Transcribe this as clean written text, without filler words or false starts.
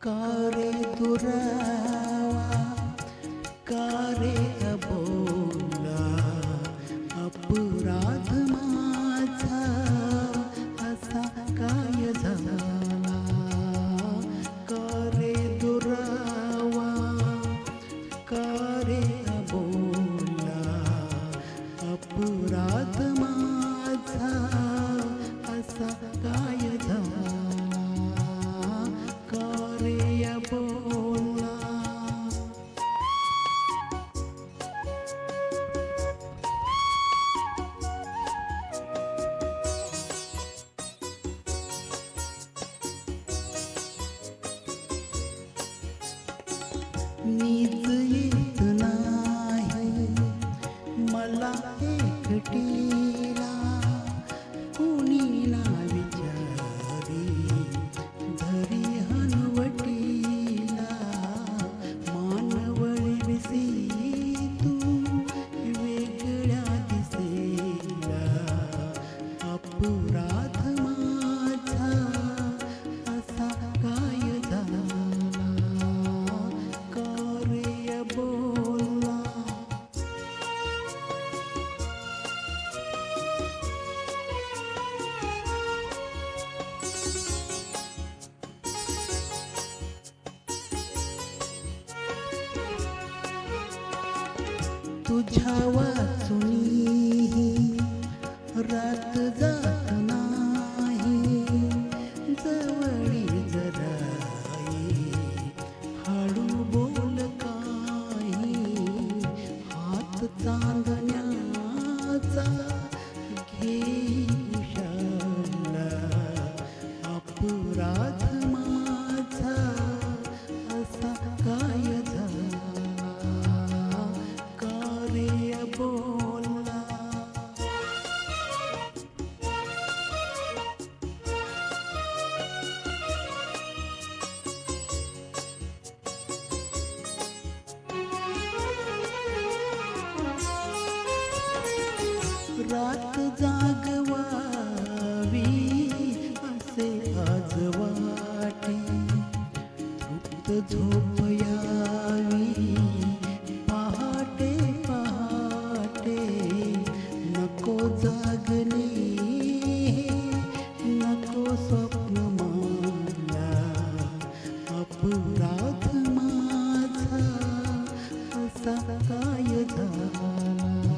का रे दुरावा का रे अबोला अपराध माझा असा काय झाला का रे दुरावा का रे अबोला अपराध माझा असा काय झाला का रे अबोला नीज येत नाही मला एकटीला कुणी ना विचारी धरी हनवटीला मानवळी विसी तू वेगळ्या दिसेला अपराध माझा असा काय झाला बोला तुझ्या वाचुनी रात जात नाही जवळी जराई हळू बोल हात चांदण्याचा घे उशाला अपराध माझा असा काय झाला का रे बोला रात जागवावी असे आज वाटे तृप्त झोप यावी पहाटे पहाटे नको जागणे नको स्वप्न मला अपराध माझा असा काय झाला